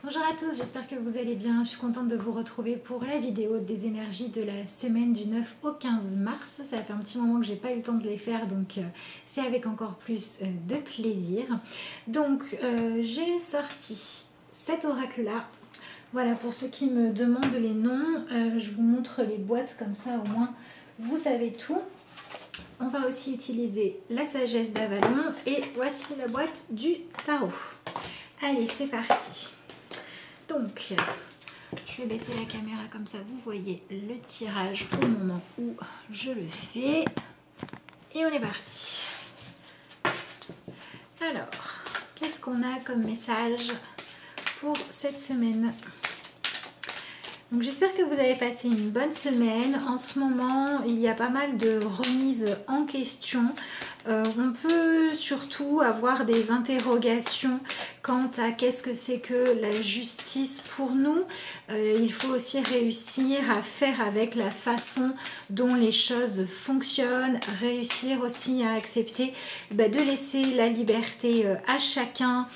Bonjour à tous, j'espère que vous allez bien. Je suis contente de vous retrouver pour la vidéo des énergies de la semaine du 9 au 15 mars. Ça fait un petit moment que j'ai pas eu le temps de les faire, donc c'est avec encore plus de plaisir. Donc j'ai sorti cet oracle-là. Voilà, pour ceux qui me demandent les noms, je vous montre les boîtes comme ça, au moins vous savez tout. On va aussi utiliser la sagesse d'Avalon et voici la boîte du tarot. Allez, c'est parti. Donc, je vais baisser la caméra comme ça, vous voyez le tirage au moment où je le fais. Et on est parti. Alors, qu'est-ce qu'on a comme message pour cette semaine ? Donc j'espère que vous avez passé une bonne semaine. En ce moment, il y a pas mal de remises en question. On peut surtout avoir des interrogations quant à qu'est-ce que c'est que la justice pour nous. Il faut aussi réussir à faire avec la façon dont les choses fonctionnent, réussir aussi à accepter de laisser la liberté à chacun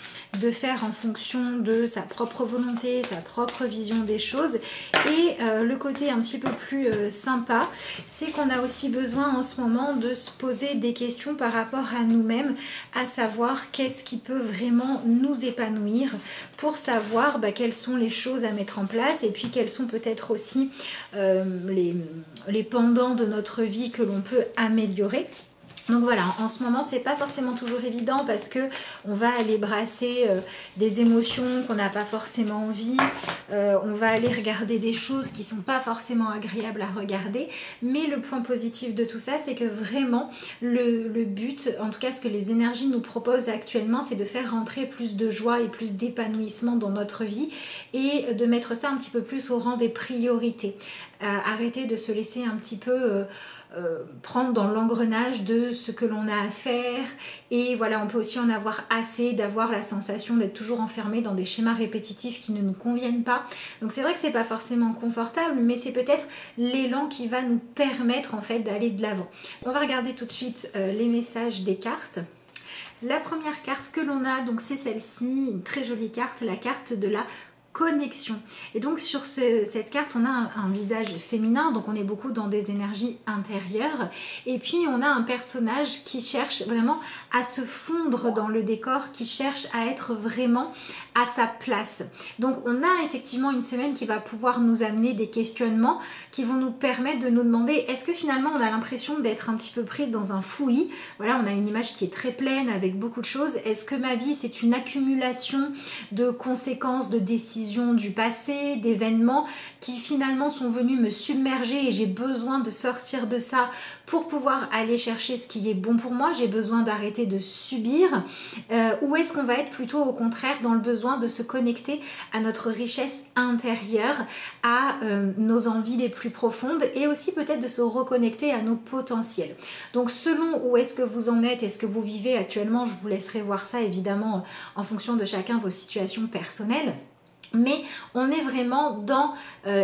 de faire en fonction de sa propre volonté, sa propre vision des choses. Et le côté un petit peu plus sympa, c'est qu'on a aussi besoin en ce moment de se poser des questions par rapport à nous-mêmes, à savoir qu'est-ce qui peut vraiment nous épanouir pour savoir quelles sont les choses à mettre en place et puis quels sont peut-être aussi les pendants de notre vie que l'on peut améliorer. Donc voilà, en ce moment c'est pas forcément toujours évident parce que on va aller brasser des émotions qu'on n'a pas forcément envie, on va aller regarder des choses qui sont pas forcément agréables à regarder, mais le point positif de tout ça c'est que vraiment le but, en tout cas ce que les énergies nous proposent actuellement, c'est de faire rentrer plus de joie et plus d'épanouissement dans notre vie et de mettre ça un petit peu plus au rang des priorités. Arrêter de se laisser un petit peu prendre dans l'engrenage de ce que l'on a à faire, et voilà, on peut aussi en avoir assez d'avoir la sensation d'être toujours enfermé dans des schémas répétitifs qui ne nous conviennent pas. Donc c'est vrai que c'est pas forcément confortable, mais c'est peut-être l'élan qui va nous permettre en fait d'aller de l'avant. On va regarder tout de suite les messages des cartes. La première carte que l'on a, donc c'est celle-ci, une très jolie carte, la carte de la connexion. Et donc sur cette carte on a un visage féminin, donc on est beaucoup dans des énergies intérieures, et puis on a un personnage qui cherche vraiment à se fondre dans le décor, qui cherche à être vraiment à sa place. Donc on a effectivement une semaine qui va pouvoir nous amener des questionnements qui vont nous permettre de nous demander est-ce que finalement on a l'impression d'être un petit peu prise dans un fouillis. Voilà, on a une image qui est très pleine avec beaucoup de choses. Est-ce que ma vie c'est une accumulation de conséquences, de décisions du passé, d'événements qui finalement sont venus me submerger et j'ai besoin de sortir de ça pour pouvoir aller chercher ce qui est bon pour moi, j'ai besoin d'arrêter de subir, ou est-ce qu'on va être plutôt au contraire dans le besoin de se connecter à notre richesse intérieure, à nos envies les plus profondes et aussi peut-être de se reconnecter à nos potentiels. Donc selon où est-ce que vous en êtes et ce que vous vivez actuellement, je vous laisserai voir ça évidemment en fonction de chacun vos situations personnelles. Mais on est vraiment dans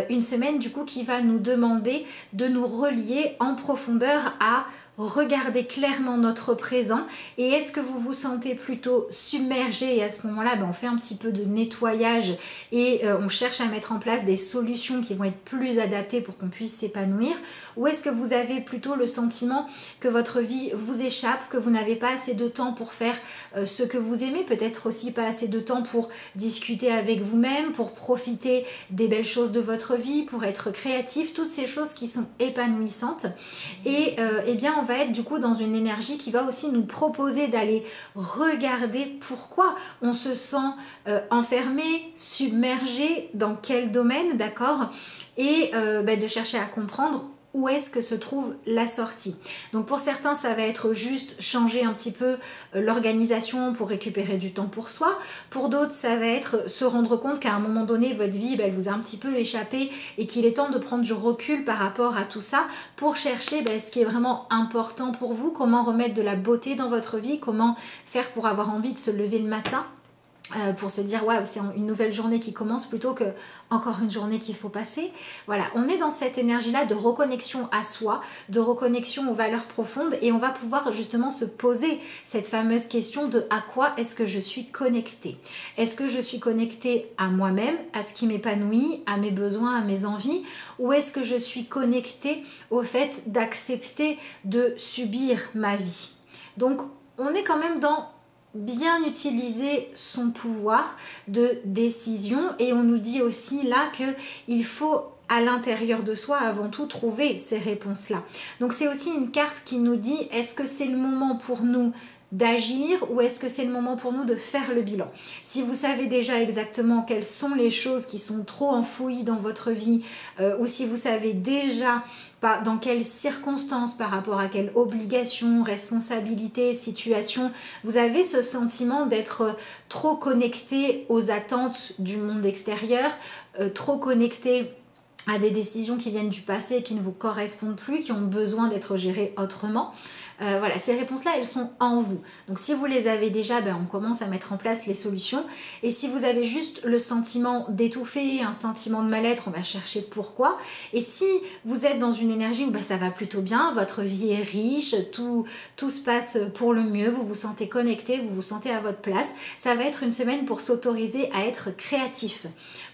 une semaine du coup qui va nous demander de nous relier en profondeur à regardez clairement notre présent. Et est-ce que vous vous sentez plutôt submergé, et à ce moment-là on fait un petit peu de nettoyage et on cherche à mettre en place des solutions qui vont être plus adaptées pour qu'on puisse s'épanouir, ou est-ce que vous avez plutôt le sentiment que votre vie vous échappe, que vous n'avez pas assez de temps pour faire ce que vous aimez, peut-être aussi pas assez de temps pour discuter avec vous-même, pour profiter des belles choses de votre vie, pour être créatif, toutes ces choses qui sont épanouissantes. Et eh bien on va être du coup dans une énergie qui va aussi nous proposer d'aller regarder pourquoi on se sent enfermé, submergé, dans quel domaine, d'accord, et de chercher à comprendre où est-ce que se trouve la sortie. Donc pour certains ça va être juste changer un petit peu l'organisation pour récupérer du temps pour soi. Pour d'autres ça va être se rendre compte qu'à un moment donné votre vie elle vous a un petit peu échappé et qu'il est temps de prendre du recul par rapport à tout ça pour chercher ce qui est vraiment important pour vous, comment remettre de la beauté dans votre vie, comment faire pour avoir envie de se lever le matin. pour se dire waouh, c'est une nouvelle journée qui commence plutôt que encore une journée qu'il faut passer. Voilà, on est dans cette énergie-là de reconnexion à soi, de reconnexion aux valeurs profondes, et on va pouvoir justement se poser cette fameuse question de à quoi est-ce que je suis connectée? Est-ce que je suis connectée à moi-même, à ce qui m'épanouit, à mes besoins, à mes envies, ou est-ce que je suis connectée au fait d'accepter de subir ma vie? Donc on est quand même dans bien utiliser son pouvoir de décision, et on nous dit aussi là qu'il faut à l'intérieur de soi avant tout trouver ces réponses-là. Donc c'est aussi une carte qui nous dit est-ce que c'est le moment pour nous d'agir ou est-ce que c'est le moment pour nous de faire le bilan? Si vous savez déjà exactement quelles sont les choses qui sont trop enfouies dans votre vie, ou si vous savez déjà dans quelles circonstances, par rapport à quelle obligation, responsabilité, situation, vous avez ce sentiment d'être trop connecté aux attentes du monde extérieur, trop connecté à des décisions qui viennent du passé, qui ne vous correspondent plus, qui ont besoin d'être gérées autrement. Voilà, ces réponses-là, elles sont en vous. Donc si vous les avez déjà, on commence à mettre en place les solutions. Et si vous avez juste le sentiment d'étouffer, un sentiment de mal-être, on va chercher pourquoi. Et si vous êtes dans une énergie où ça va plutôt bien, votre vie est riche, tout se passe pour le mieux, vous vous sentez connecté, vous vous sentez à votre place, ça va être une semaine pour s'autoriser à être créatif,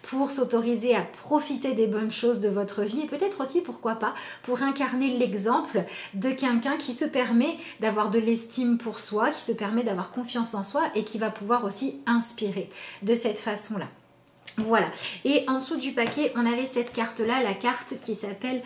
pour s'autoriser à profiter des bonnes choses de votre vie, et peut-être aussi, pourquoi pas, pour incarner l'exemple de quelqu'un qui se permet d'avoir de l'estime pour soi, qui se permet d'avoir confiance en soi et qui va pouvoir aussi inspirer de cette façon-là. Voilà, et en dessous du paquet, on avait cette carte-là, la carte qui s'appelle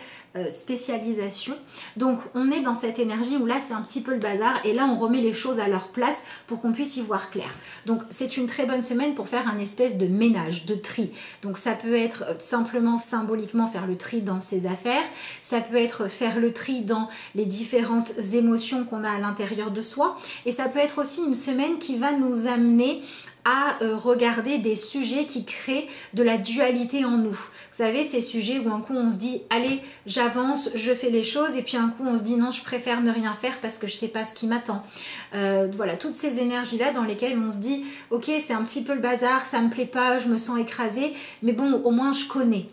spécialisation. Donc on est dans cette énergie où là c'est un petit peu le bazar, et là on remet les choses à leur place pour qu'on puisse y voir clair. Donc c'est une très bonne semaine pour faire un espèce de ménage, de tri. Donc ça peut être simplement symboliquement faire le tri dans ses affaires, ça peut être faire le tri dans les différentes émotions qu'on a à l'intérieur de soi, et ça peut être aussi une semaine qui va nous amener à regarder des sujets qui créent de la dualité en nous. Vous savez, ces sujets où un coup on se dit allez, j'avance, je fais les choses, et puis un coup on se dit non, je préfère ne rien faire parce que je sais pas ce qui m'attend. Voilà, toutes ces énergies-là dans lesquelles on se dit ok, c'est un petit peu le bazar, ça me plaît pas, je me sens écrasée, mais bon, au moins je connais.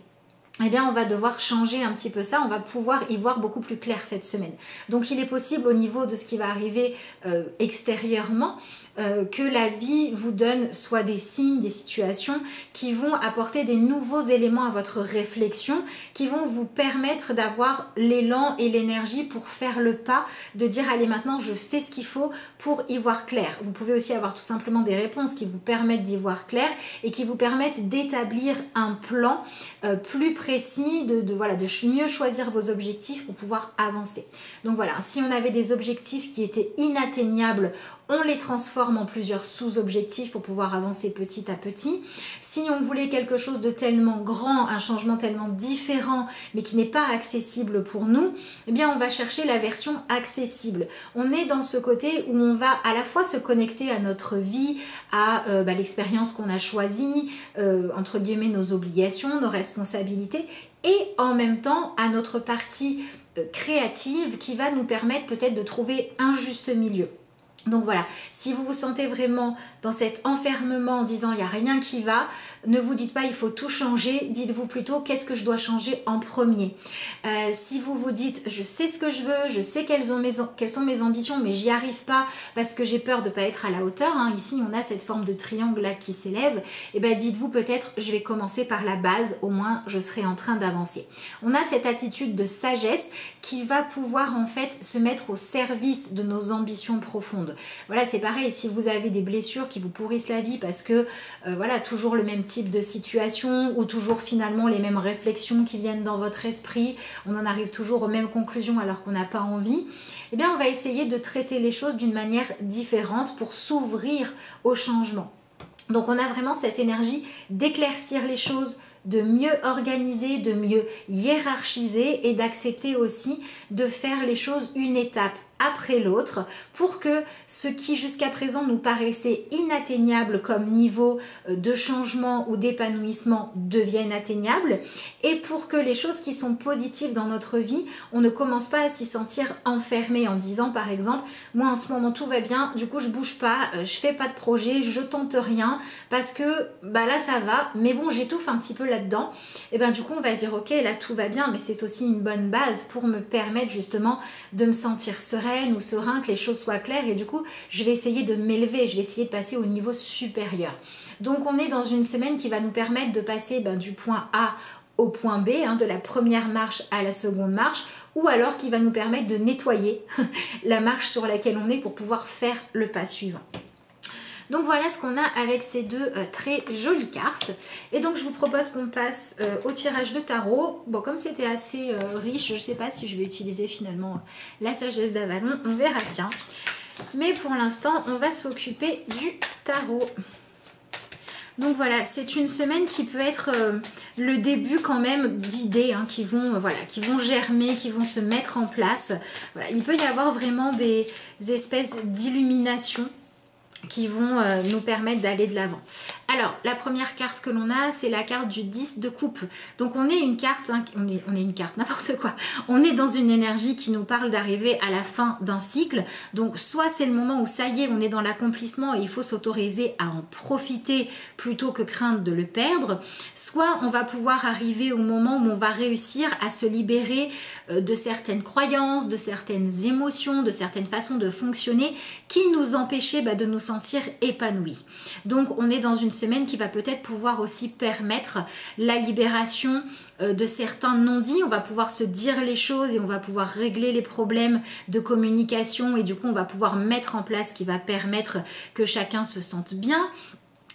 Eh bien, on va devoir changer un petit peu ça, on va pouvoir y voir beaucoup plus clair cette semaine. Donc, il est possible au niveau de ce qui va arriver extérieurement, que la vie vous donne soit des signes, des situations qui vont apporter des nouveaux éléments à votre réflexion, qui vont vous permettre d'avoir l'élan et l'énergie pour faire le pas, de dire allez, maintenant je fais ce qu'il faut pour y voir clair. Vous pouvez aussi avoir tout simplement des réponses qui vous permettent d'y voir clair et qui vous permettent d'établir un plan plus précis, de mieux choisir vos objectifs pour pouvoir avancer. Donc voilà, si on avait des objectifs qui étaient inatteignables, on les transforme en plusieurs sous-objectifs pour pouvoir avancer petit à petit. Si on voulait quelque chose de tellement grand, un changement tellement différent, mais qui n'est pas accessible pour nous, eh bien on va chercher la version accessible. On est dans ce côté où on va à la fois se connecter à notre vie, à l'expérience qu'on a choisie, entre guillemets nos obligations, nos responsabilités, et en même temps à notre partie créative qui va nous permettre peut-être de trouver un juste milieu. Donc voilà, si vous vous sentez vraiment dans cet enfermement en disant il n'y a rien qui va, ne vous dites pas il faut tout changer, dites-vous plutôt qu'est-ce que je dois changer en premier. Si vous vous dites je sais ce que je veux, je sais quelles sont mes ambitions, mais j'y arrive pas parce que j'ai peur de ne pas être à la hauteur, ici on a cette forme de triangle là qui s'élève, et bien dites-vous peut-être je vais commencer par la base, au moins je serai en train d'avancer. On a cette attitude de sagesse qui va pouvoir en fait se mettre au service de nos ambitions profondes. Voilà, c'est pareil, si vous avez des blessures qui vous pourrissent la vie parce que voilà, toujours le même type de situation ou toujours finalement les mêmes réflexions qui viennent dans votre esprit, on en arrive toujours aux mêmes conclusions alors qu'on n'a pas envie, eh bien on va essayer de traiter les choses d'une manière différente pour s'ouvrir au changement. Donc on a vraiment cette énergie d'éclaircir les choses, de mieux organiser, de mieux hiérarchiser et d'accepter aussi de faire les choses une étape après l'autre pour que ce qui jusqu'à présent nous paraissait inatteignable comme niveau de changement ou d'épanouissement devienne atteignable et pour que les choses qui sont positives dans notre vie, on ne commence pas à s'y sentir enfermé en disant par exemple, moi en ce moment tout va bien, du coup je bouge pas, je fais pas de projet, je tente rien parce que bah là ça va, mais bon j'étouffe un petit peu là-dedans. Et ben du coup on va se dire ok là tout va bien, mais c'est aussi une bonne base pour me permettre justement de me sentir sereine ou serein, que les choses soient claires et du coup je vais essayer de m'élever, je vais essayer de passer au niveau supérieur. Donc on est dans une semaine qui va nous permettre de passer du point A au point B, de la première marche à la seconde marche, ou alors qui va nous permettre de nettoyer la marche sur laquelle on est pour pouvoir faire le pas suivant. Donc voilà ce qu'on a avec ces deux très jolies cartes. Et donc je vous propose qu'on passe au tirage de tarot. Bon, comme c'était assez riche, je ne sais pas si je vais utiliser finalement la sagesse d'Avalon, on verra bien. Mais pour l'instant, on va s'occuper du tarot. Donc voilà, c'est une semaine qui peut être le début quand même d'idées qui vont germer, qui vont se mettre en place. Voilà, il peut y avoir vraiment des espèces d'illumination qui vont nous permettre d'aller de l'avant. Alors, la première carte que l'on a, c'est la carte du 10 de coupe. Donc, on est une carte, on est une carte, n'importe quoi. On est dans une énergie qui nous parle d'arriver à la fin d'un cycle. Donc, soit c'est le moment où ça y est, on est dans l'accomplissement et il faut s'autoriser à en profiter plutôt que craindre de le perdre. Soit on va pouvoir arriver au moment où on va réussir à se libérer de certaines croyances, de certaines émotions, de certaines façons de fonctionner qui nous empêchaient de nous sentir épanouis. Donc, on est dans une semaine qui va peut-être pouvoir aussi permettre la libération de certains non-dits. On va pouvoir se dire les choses et on va pouvoir régler les problèmes de communication et du coup on va pouvoir mettre en place ce qui va permettre que chacun se sente bien.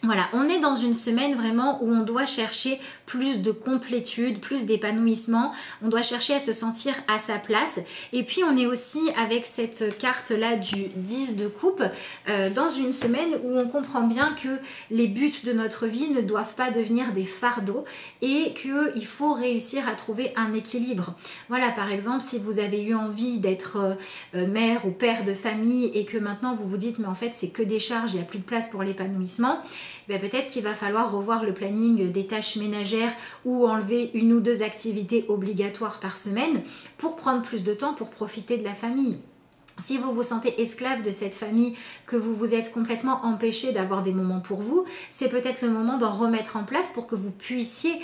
Voilà, on est dans une semaine vraiment où on doit chercher plus de complétude, plus d'épanouissement. On doit chercher à se sentir à sa place. Et puis, on est aussi avec cette carte-là du 10 de coupe dans une semaine où on comprend bien que les buts de notre vie ne doivent pas devenir des fardeaux et qu'il faut réussir à trouver un équilibre. Voilà, par exemple, si vous avez eu envie d'être mère ou père de famille et que maintenant vous vous dites mais en fait c'est que des charges, il n'y a plus de place pour l'épanouissement, peut-être qu'il va falloir revoir le planning des tâches ménagères ou enlever une ou deux activités obligatoires par semaine pour prendre plus de temps pour profiter de la famille. Si vous vous sentez esclave de cette famille, que vous vous êtes complètement empêché d'avoir des moments pour vous, c'est peut-être le moment d'en remettre en place pour que vous puissiez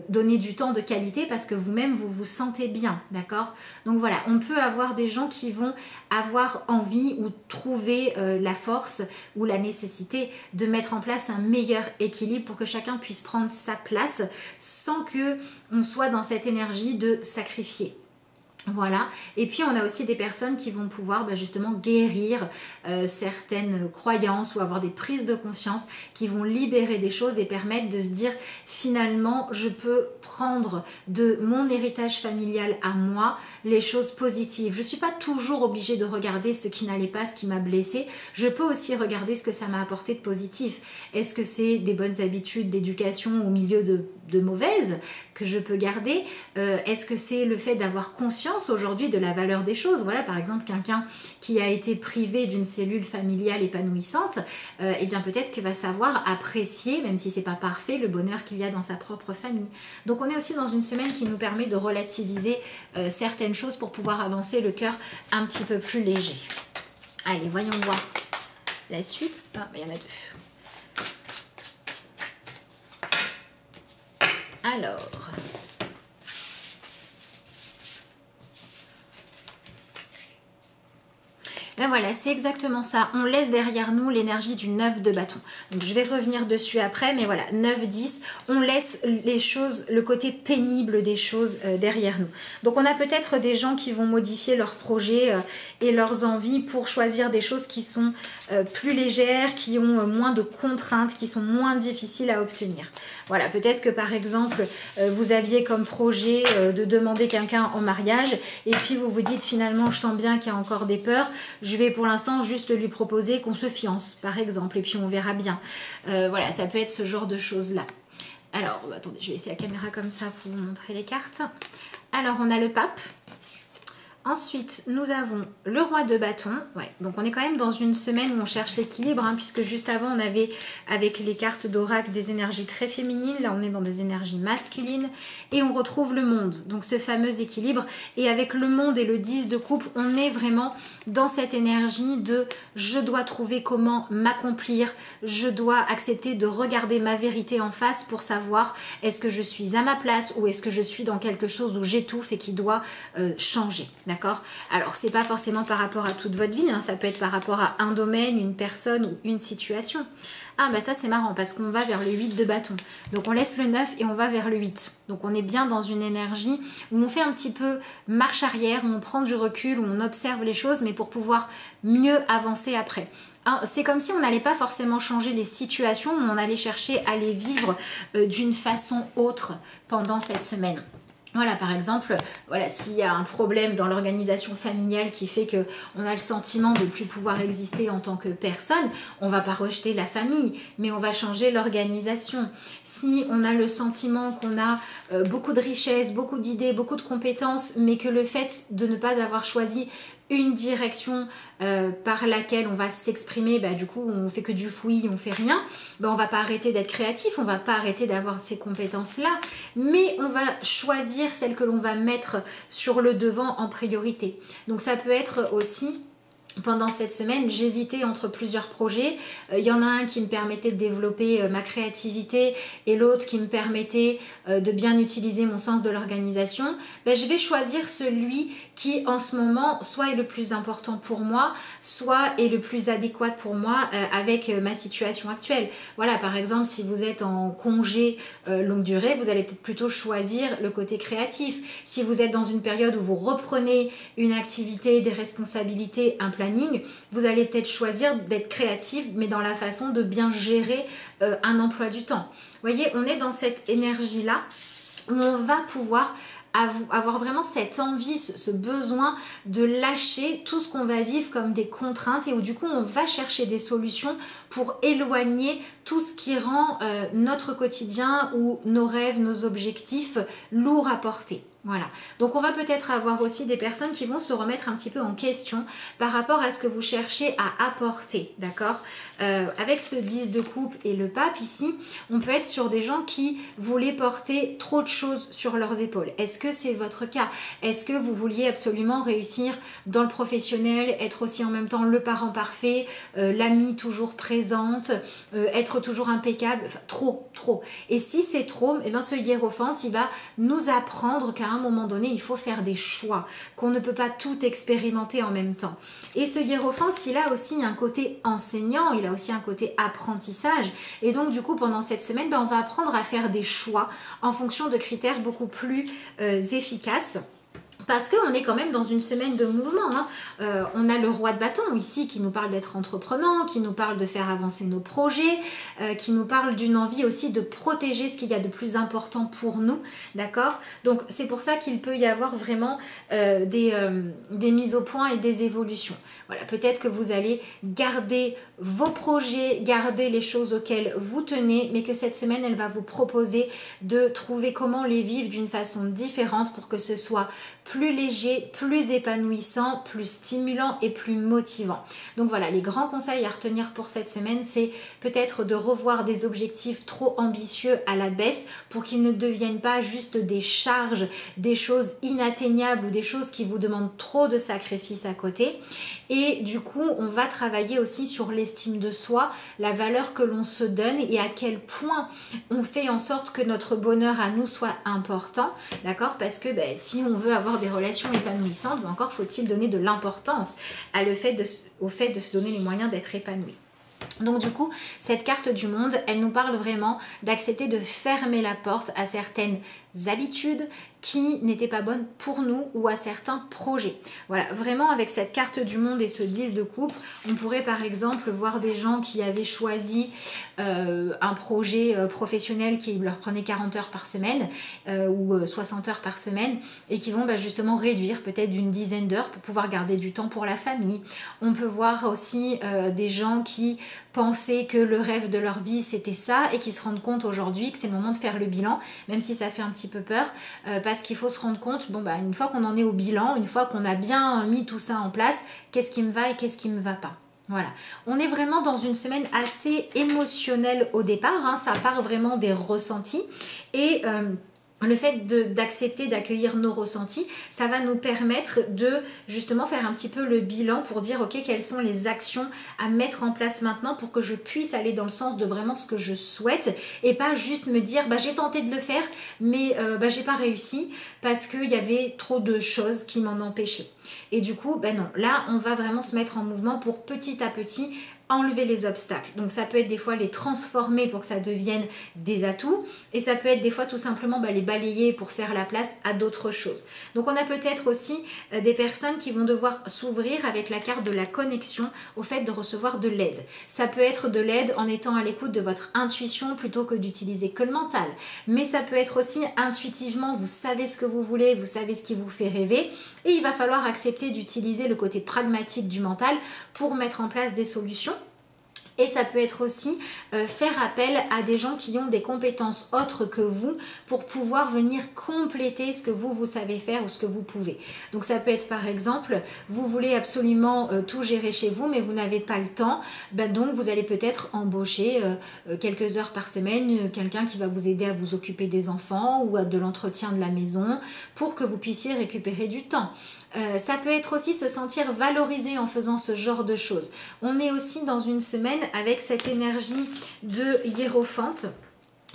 donner du temps de qualité parce que vous-même vous vous sentez bien, d'accord? Donc voilà, on peut avoir des gens qui vont avoir envie ou trouver la force ou la nécessité de mettre en place un meilleur équilibre pour que chacun puisse prendre sa place sans que on soit dans cette énergie de sacrifier. Voilà, et puis on a aussi des personnes qui vont pouvoir justement guérir certaines croyances ou avoir des prises de conscience qui vont libérer des choses et permettre de se dire finalement je peux prendre de mon héritage familial à moi les choses positives. Je ne suis pas toujours obligée de regarder ce qui n'allait pas, ce qui m'a blessée. Je peux aussi regarder ce que ça m'a apporté de positif. Est-ce que c'est des bonnes habitudes d'éducation au milieu de mauvaises que je peux garder? Est-ce que c'est le fait d'avoir conscience aujourd'hui de la valeur des choses? Voilà, par exemple, quelqu'un qui a été privé d'une cellule familiale épanouissante, et bien peut-être qu'il va savoir apprécier, même si c'est pas parfait, le bonheur qu'il y a dans sa propre famille. Donc on est aussi dans une semaine qui nous permet de relativiser certaines choses pour pouvoir avancer le cœur un petit peu plus léger. Allez, voyons voir la suite. Ah, il y en a deux. Alors... Ben voilà, c'est exactement ça. On laisse derrière nous l'énergie du 9 de bâton. Donc je vais revenir dessus après, mais voilà, 9-10, on laisse les choses, le côté pénible des choses derrière nous. Donc on a peut-être des gens qui vont modifier leurs projets et leurs envies pour choisir des choses qui sont plus légères, qui ont moins de contraintes, qui sont moins difficiles à obtenir. Voilà, peut-être que par exemple, vous aviez comme projet de demander quelqu'un en mariage et puis vous vous dites finalement, je sens bien qu'il y a encore des peurs. Je vais pour l'instant juste lui proposer qu'on se fiance, par exemple, et puis on verra bien. Voilà, ça peut être ce genre de choses-là. Alors, attendez, je vais essayer la caméra comme ça pour vous montrer les cartes. Alors, on a le pape. Ensuite, nous avons le roi de bâton. Ouais, donc on est quand même dans une semaine où on cherche l'équilibre, hein, puisque juste avant, on avait, avec les cartes d'oracle, des énergies très féminines. Là, on est dans des énergies masculines. Et on retrouve le monde, donc ce fameux équilibre. Et avec le monde et le 10 de coupe, on est vraiment dans cette énergie de « je dois trouver comment m'accomplir, je dois accepter de regarder ma vérité en face pour savoir est-ce que je suis à ma place ou est-ce que je suis dans quelque chose où j'étouffe et qui doit changer ». D'accord? Alors, c'est pas forcément par rapport à toute votre vie, hein, ça peut être par rapport à un domaine, une personne ou une situation. Ah, bah ça, c'est marrant parce qu'on va vers le 8 de bâton. Donc, on laisse le 9 et on va vers le 8. Donc, on est bien dans une énergie où on fait un petit peu marche arrière, où on prend du recul, où on observe les choses, mais pour pouvoir mieux avancer après. C'est comme si on n'allait pas forcément changer les situations, mais on allait chercher à les vivre d'une façon autre pendant cette semaine. Voilà, par exemple, voilà, s'il y a un problème dans l'organisation familiale qui fait qu'on a le sentiment de ne plus pouvoir exister en tant que personne, on ne va pas rejeter la famille, mais on va changer l'organisation. Si on a le sentiment qu'on a beaucoup de richesses, beaucoup d'idées, beaucoup de compétences, mais que le fait de ne pas avoir choisi une direction par laquelle on va s'exprimer, bah, du coup on fait que du fouillis, on fait rien, bah, on va pas arrêter d'être créatif, on va pas arrêter d'avoir ces compétences là, mais on va choisir celles que l'on va mettre sur le devant en priorité. Donc ça peut être aussi pendant cette semaine, j'hésitais entre plusieurs projets. Il y en a un qui me permettait de développer ma créativité et l'autre qui me permettait de bien utiliser mon sens de l'organisation. Ben, je vais choisir celui qui en ce moment soit est le plus important pour moi, soit est le plus adéquat pour moi avec ma situation actuelle. Voilà, par exemple, si vous êtes en congé longue durée, vous allez peut-être plutôt choisir le côté créatif. Si vous êtes dans une période où vous reprenez une activité, des responsabilités, un planning, vous allez peut-être choisir d'être créatif, mais dans la façon de bien gérer un emploi du temps. Vous voyez, on est dans cette énergie-là où on va pouvoir avoir vraiment cette envie, ce besoin de lâcher tout ce qu'on va vivre comme des contraintes et où du coup on va chercher des solutions pour éloigner tout ce qui rend notre quotidien ou nos rêves, nos objectifs lourds à porter. Voilà, donc on va peut-être avoir aussi des personnes qui vont se remettre un petit peu en question par rapport à ce que vous cherchez à apporter, d'accord? Avec ce 10 de coupe et le pape ici, on peut être sur des gens qui voulaient porter trop de choses sur leurs épaules. Est-ce que c'est votre cas? Est-ce que vous vouliez absolument réussir dans le professionnel, être aussi en même temps le parent parfait, l'amie toujours présente, être toujours impeccable, enfin trop. Et si c'est trop, eh bien ce hiérophante, il va nous apprendre qu'à un moment donné, il faut faire des choix, qu'on ne peut pas tout expérimenter en même temps. Et ce hiérophante, il a aussi un côté enseignant, il a aussi un côté apprentissage. Et donc, du coup, pendant cette semaine, on va apprendre à faire des choix en fonction de critères beaucoup plus efficaces. Parce qu'on est quand même dans une semaine de mouvement. Hein. On a le roi de bâton ici qui nous parle d'être entreprenant, qui nous parle de faire avancer nos projets, qui nous parle d'une envie aussi de protéger ce qu'il y a de plus important pour nous. D'accord? Donc c'est pour ça qu'il peut y avoir vraiment des mises au point et des évolutions. Voilà, peut-être que vous allez garder vos projets, garder les choses auxquelles vous tenez, mais que cette semaine, elle va vous proposer de trouver comment les vivre d'une façon différente pour que ce soit plus léger, plus épanouissant, plus stimulant et plus motivant. Donc voilà, les grands conseils à retenir pour cette semaine, c'est peut-être de revoir des objectifs trop ambitieux à la baisse pour qu'ils ne deviennent pas juste des charges, des choses inatteignables ou des choses qui vous demandent trop de sacrifices à côté. Et du coup, on va travailler aussi sur l'estime de soi, la valeur que l'on se donne et à quel point on fait en sorte que notre bonheur à nous soit important, d'accord? Parce que si on veut avoir des relations épanouissantes, encore faut-il donner de l'importance au fait de se donner les moyens d'être épanoui. Donc du coup, cette carte du monde, elle nous parle vraiment d'accepter de fermer la porte à certaines habitudes qui n'étaient pas bonnes pour nous ou à certains projets. Voilà, vraiment avec cette carte du monde et ce 10 de coupe, on pourrait par exemple voir des gens qui avaient choisi un projet professionnel qui leur prenait 40 heures par semaine ou 60 heures par semaine et qui vont justement réduire peut-être d'une dizaine d'heures pour pouvoir garder du temps pour la famille. On peut voir aussi des gens qui pensaient que le rêve de leur vie c'était ça et qui se rendent compte aujourd'hui que c'est le moment de faire le bilan, même si ça fait un petit peu peur, parce qu'il faut se rendre compte, bon bah une fois qu'on en est au bilan, une fois qu'on a bien mis tout ça en place, qu'est-ce qui me va et qu'est-ce qui me va pas. Voilà, on est vraiment dans une semaine assez émotionnelle au départ, hein, ça part vraiment des ressentis et le fait d'accepter, d'accueillir nos ressentis, ça va nous permettre de justement faire un petit peu le bilan pour dire ok, quelles sont les actions à mettre en place maintenant pour que je puisse aller dans le sens de vraiment ce que je souhaite et pas juste me dire bah, j'ai tenté de le faire mais j'ai pas réussi parce qu'il y avait trop de choses qui m'en empêchaient. Et du coup, ben non, là on va vraiment se mettre en mouvement pour petit à petit enlever les obstacles. Donc ça peut être des fois les transformer pour que ça devienne des atouts et ça peut être des fois tout simplement les balayer pour faire la place à d'autres choses. Donc on a peut-être aussi des personnes qui vont devoir s'ouvrir avec la carte de la connexion au fait de recevoir de l'aide. Ça peut être de l'aide en étant à l'écoute de votre intuition plutôt que d'utiliser que le mental. Mais ça peut être aussi intuitivement, vous savez ce que vous voulez, vous savez ce qui vous fait rêver et il va falloir accepter d'utiliser le côté pragmatique du mental pour mettre en place des solutions. Et ça peut être aussi faire appel à des gens qui ont des compétences autres que vous pour pouvoir venir compléter ce que vous savez faire ou ce que vous pouvez. Donc ça peut être par exemple, vous voulez absolument tout gérer chez vous mais vous n'avez pas le temps. Donc vous allez peut-être embaucher quelques heures par semaine quelqu'un qui va vous aider à vous occuper des enfants ou à de l'entretien de la maison pour que vous puissiez récupérer du temps. Ça peut être aussi se sentir valorisé en faisant ce genre de choses. On est aussi dans une semaine avec cette énergie de hiérophante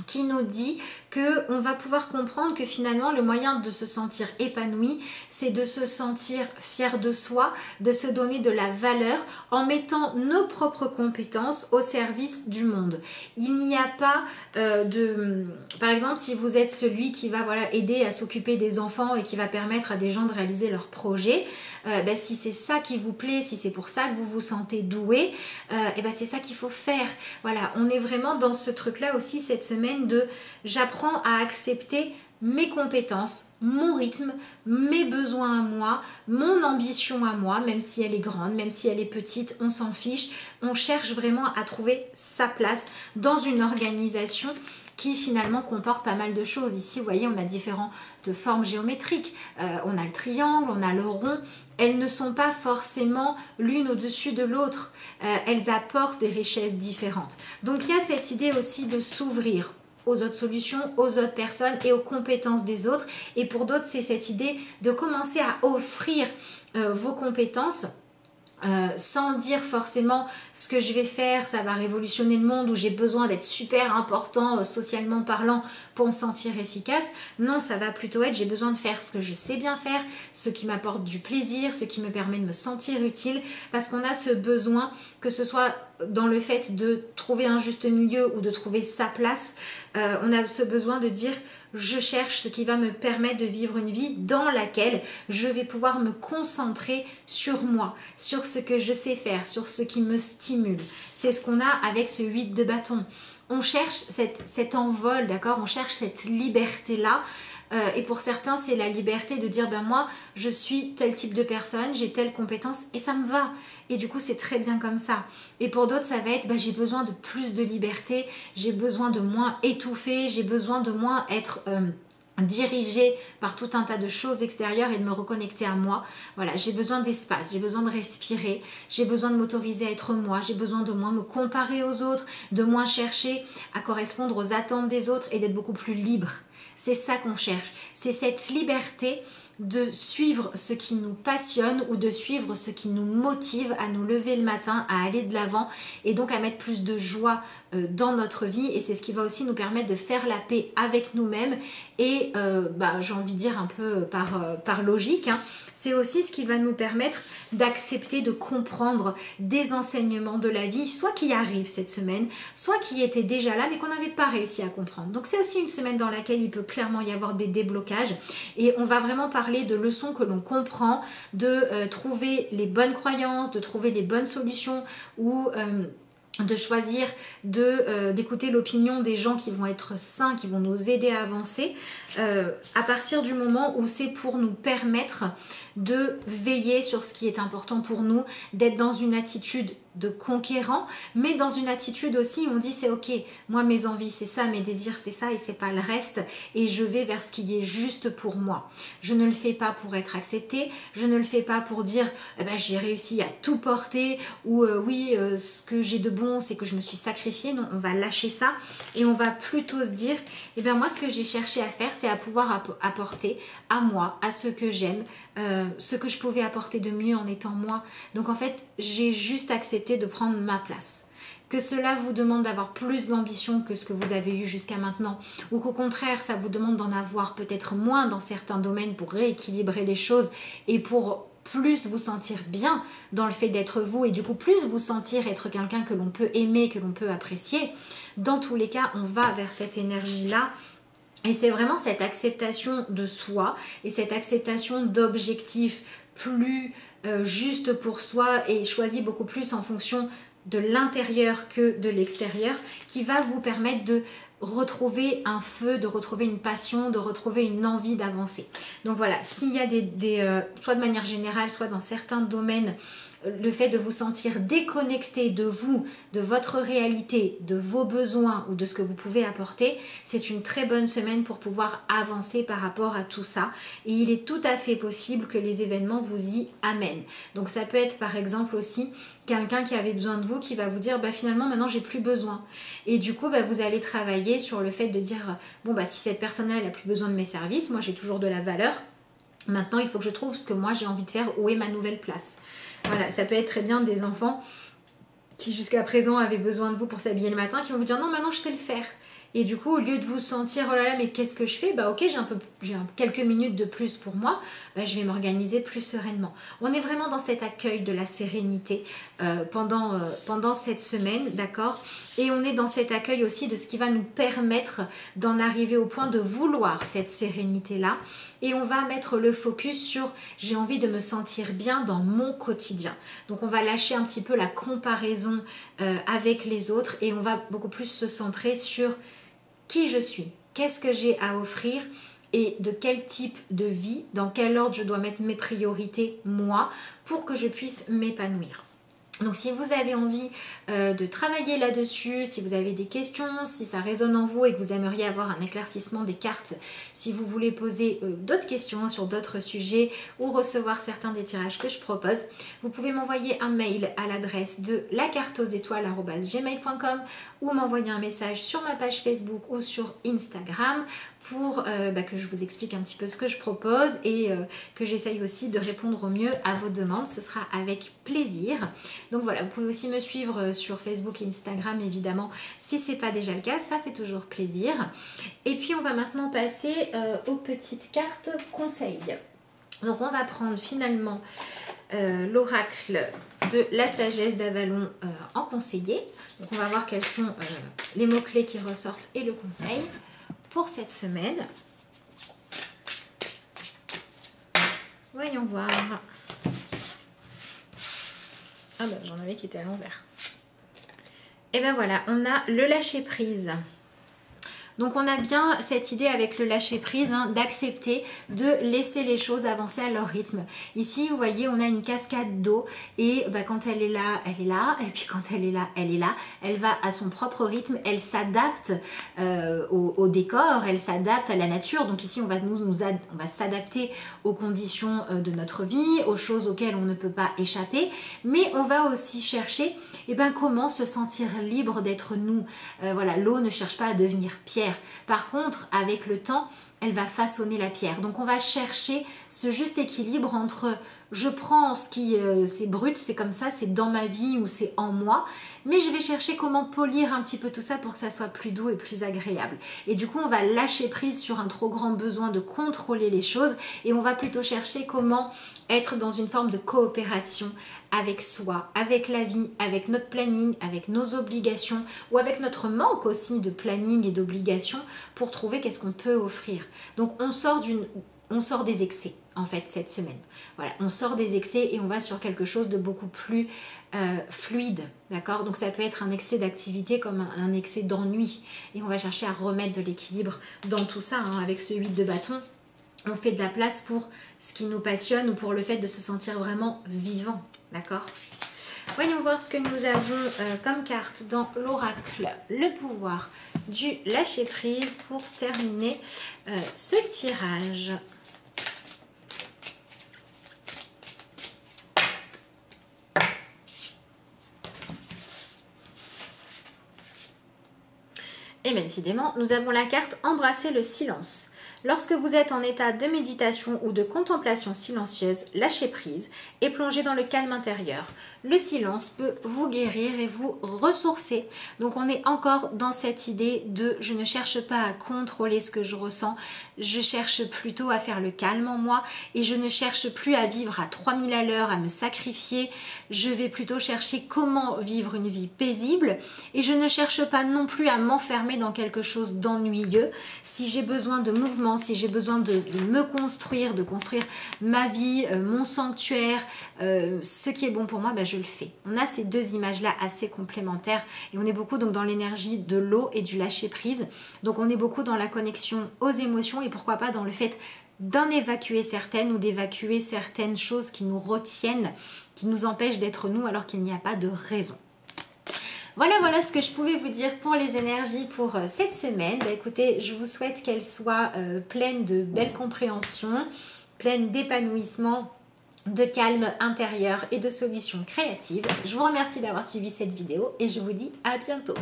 qui nous dit qu'on va pouvoir comprendre que finalement le moyen de se sentir épanoui, c'est de se sentir fier de soi, de se donner de la valeur en mettant nos propres compétences au service du monde. Il n'y a pas par exemple, si vous êtes celui qui va aider à s'occuper des enfants et qui va permettre à des gens de réaliser leurs projets, si c'est ça qui vous plaît, si c'est pour ça que vous vous sentez doué, c'est ça qu'il faut faire. Voilà, on est vraiment dans ce truc-là aussi cette semaine de j'apprends à accepter mes compétences, mon rythme, mes besoins à moi, mon ambition à moi, même si elle est grande, même si elle est petite, on s'en fiche. On cherche vraiment à trouver sa place dans une organisation qui finalement comporte pas mal de choses. Ici, vous voyez, on a différentes formes géométriques. On a le triangle, on a le rond. Elles ne sont pas forcément l'une au-dessus de l'autre. Elles apportent des richesses différentes. Donc, il y a cette idée aussi de s'ouvrir aux autres solutions, aux autres personnes et aux compétences des autres. Et pour d'autres, c'est cette idée de commencer à offrir vos compétences sans dire forcément ce que je vais faire, ça va révolutionner le monde ou j'ai besoin d'être super important socialement parlant pour me sentir efficace. Non, ça va plutôt être j'ai besoin de faire ce que je sais bien faire, ce qui m'apporte du plaisir, ce qui me permet de me sentir utile parce qu'on a ce besoin, que ce soit dans le fait de trouver un juste milieu ou de trouver sa place, on a ce besoin de dire je cherche ce qui va me permettre de vivre une vie dans laquelle je vais pouvoir me concentrer sur moi, sur ce que je sais faire, sur ce qui me stimule. C'est ce qu'on a avec ce 8 de bâton. On cherche cet envol, d'accord? On cherche cette liberté-là. Et pour certains, c'est la liberté de dire moi, je suis tel type de personne, j'ai telle compétence et ça me va. Et du coup, c'est très bien comme ça. Et pour d'autres, ça va être j'ai besoin de plus de liberté, j'ai besoin de moins étouffer, j'ai besoin de moins être dirigée par tout un tas de choses extérieures et de me reconnecter à moi. Voilà, j'ai besoin d'espace, j'ai besoin de respirer, j'ai besoin de m'autoriser à être moi, j'ai besoin de moins me comparer aux autres, de moins chercher à correspondre aux attentes des autres et d'être beaucoup plus libre. C'est ça qu'on cherche, c'est cette liberté de suivre ce qui nous passionne ou de suivre ce qui nous motive à nous lever le matin, à aller de l'avant et donc à mettre plus de joie dans notre vie. Et c'est ce qui va aussi nous permettre de faire la paix avec nous-mêmes et j'ai envie de dire un peu par logique, c'est aussi ce qui va nous permettre d'accepter, de comprendre des enseignements de la vie, soit qui arrivent cette semaine, soit qui étaient déjà là mais qu'on n'avait pas réussi à comprendre. Donc c'est aussi une semaine dans laquelle il peut clairement y avoir des déblocages et on va vraiment parler de leçons que l'on comprend, de trouver les bonnes croyances, de trouver les bonnes solutions ou de choisir d'écouter l'opinion des gens qui vont être sains, qui vont nous aider à avancer à partir du moment où c'est pour nous permettre de veiller sur ce qui est important pour nous, d'être dans une attitude de conquérant, mais dans une attitude aussi où on dit c'est ok, moi mes envies c'est ça, mes désirs c'est ça et c'est pas le reste, et je vais vers ce qui est juste pour moi. Je ne le fais pas pour être acceptée, je ne le fais pas pour dire eh ben, j'ai réussi à tout porter, ou ce que j'ai de bon c'est que je me suis sacrifiée. Non, on va lâcher ça et on va plutôt se dire eh ben moi ce que j'ai cherché à faire c'est à pouvoir apporter à moi, à ce que j'aime, ce que je pouvais apporter de mieux en étant moi. Donc en fait j'ai juste accepté de prendre ma place. Que cela vous demande d'avoir plus d'ambition que ce que vous avez eu jusqu'à maintenant, ou qu'au contraire ça vous demande d'en avoir peut-être moins dans certains domaines pour rééquilibrer les choses et pour plus vous sentir bien dans le fait d'être vous, et du coup plus vous sentir être quelqu'un que l'on peut aimer, que l'on peut apprécier. Dans tous les cas, on va vers cette énergie-là. Et c'est vraiment cette acceptation de soi et cette acceptation d'objectifs plus juste pour soi et choisi beaucoup plus en fonction de l'intérieur que de l'extérieur, qui va vous permettre de retrouver un feu, de retrouver une passion, de retrouver une envie d'avancer. Donc voilà, s'il y a soit de manière générale, soit dans certains domaines, le fait de vous sentir déconnecté de vous, de votre réalité, de vos besoins ou de ce que vous pouvez apporter, c'est une très bonne semaine pour pouvoir avancer par rapport à tout ça. Et il est tout à fait possible que les événements vous y amènent. Donc ça peut être par exemple aussi quelqu'un qui avait besoin de vous, qui va vous dire bah, finalement maintenant j'ai plus besoin. Et du coup bah, vous allez travailler sur le fait de dire bon bah si cette personne-là elle a plus besoin de mes services, moi j'ai toujours de la valeur. Maintenant il faut que je trouve ce que moi j'ai envie de faire, où est ma nouvelle place. Voilà, ça peut être très bien des enfants qui jusqu'à présent avaient besoin de vous pour s'habiller le matin, qui vont vous dire non maintenant je sais le faire. Et du coup, au lieu de vous sentir oh là là mais qu'est-ce que je fais, bah ok j'ai quelques minutes de plus pour moi, bah, je vais m'organiser plus sereinement. On est vraiment dans cet accueil de la sérénité pendant cette semaine, d'accord. Et on est dans cet accueil aussi de ce qui va nous permettre d'en arriver au point de vouloir cette sérénité-là. Et on va mettre le focus sur j'ai envie de me sentir bien dans mon quotidien. Donc on va lâcher un petit peu la comparaison avec les autres et on va beaucoup plus se centrer sur qui je suis, qu'est-ce que j'ai à offrir et de quel type de vie, dans quel ordre je dois mettre mes priorités moi pour que je puisse m'épanouir. Donc si vous avez envie de travailler là-dessus, si vous avez des questions, si ça résonne en vous et que vous aimeriez avoir un éclaircissement des cartes, si vous voulez poser d'autres questions sur d'autres sujets ou recevoir certains des tirages que je propose, vous pouvez m'envoyer un mail à l'adresse de lacarteauxétoiles@gmail.com ou m'envoyer un message sur ma page Facebook ou sur Instagram pour que je vous explique un petit peu ce que je propose et que j'essaye aussi de répondre au mieux à vos demandes. Ce sera avec plaisir. Donc voilà, vous pouvez aussi me suivre sur Facebook et Instagram évidemment si ce n'est pas déjà le cas, ça fait toujours plaisir. Et puis on va maintenant passer aux petites cartes conseils. Donc on va prendre finalement l'oracle de la sagesse d'Avalon en conseiller. Donc on va voir quels sont les mots-clés qui ressortent et le conseil pour cette semaine. Voyons voir. Ah bah j'en avais qui étaient à l'envers. Et ben voilà, on a le lâcher prise. Donc on a bien cette idée avec le lâcher prise d'accepter de laisser les choses avancer à leur rythme. Ici vous voyez on a une cascade d'eau et quand elle est là, et puis quand elle est là, elle va à son propre rythme, elle s'adapte au décor, elle s'adapte à la nature. Donc ici on va s'adapter aux conditions de notre vie, aux choses auxquelles on ne peut pas échapper, mais on va aussi chercher comment se sentir libre d'être nous. Voilà, l'eau ne cherche pas à devenir pierre. Par contre, avec le temps, elle va façonner la pierre. Donc on va chercher ce juste équilibre entre je prends ce qui c'est brut, c'est comme ça, c'est dans ma vie ou c'est en moi, mais je vais chercher comment polir un petit peu tout ça pour que ça soit plus doux et plus agréable. Et du coup, on va lâcher prise sur un trop grand besoin de contrôler les choses et on va plutôt chercher comment être dans une forme de coopération avec soi, avec la vie, avec notre planning, avec nos obligations ou avec notre manque aussi de planning et d'obligations pour trouver qu'est-ce qu'on peut offrir. Donc on sort des excès en fait cette semaine. Voilà, on sort des excès et on va sur quelque chose de beaucoup plus fluide, d'accord? Donc ça peut être un excès d'activité comme un excès d'ennui et on va chercher à remettre de l'équilibre dans tout ça avec ce 8 de bâton. On fait de la place pour ce qui nous passionne ou pour le fait de se sentir vraiment vivant, d'accord? Voyons voir ce que nous avons comme carte dans l'oracle, le pouvoir du lâcher prise pour terminer ce tirage. Et bien décidément, nous avons la carte embrasser le silence. Lorsque vous êtes en état de méditation ou de contemplation silencieuse, lâchez prise et plongez dans le calme intérieur. Le silence peut vous guérir et vous ressourcer. Donc on est encore dans cette idée de je ne cherche pas à contrôler ce que je ressens, je cherche plutôt à faire le calme en moi et je ne cherche plus à vivre à 3000 à l'heure, à me sacrifier. Je vais plutôt chercher comment vivre une vie paisible et je ne cherche pas non plus à m'enfermer dans quelque chose d'ennuyeux. Si j'ai besoin de mouvement, si j'ai besoin de me construire, de construire ma vie, mon sanctuaire, ce qui est bon pour moi, ben je le fais. On a ces deux images-là assez complémentaires et on est beaucoup donc dans l'énergie de l'eau et du lâcher prise. Donc on est beaucoup dans la connexion aux émotions et pourquoi pas dans le fait d'en évacuer certaines ou d'évacuer certaines choses qui nous retiennent, qui nous empêchent d'être nous alors qu'il n'y a pas de raison. Voilà ce que je pouvais vous dire pour les énergies pour cette semaine. Bah, écoutez, je vous souhaite qu'elles soient pleines de belle compréhension, pleines d'épanouissement, de calme intérieur et de solutions créatives. Je vous remercie d'avoir suivi cette vidéo et je vous dis à bientôt.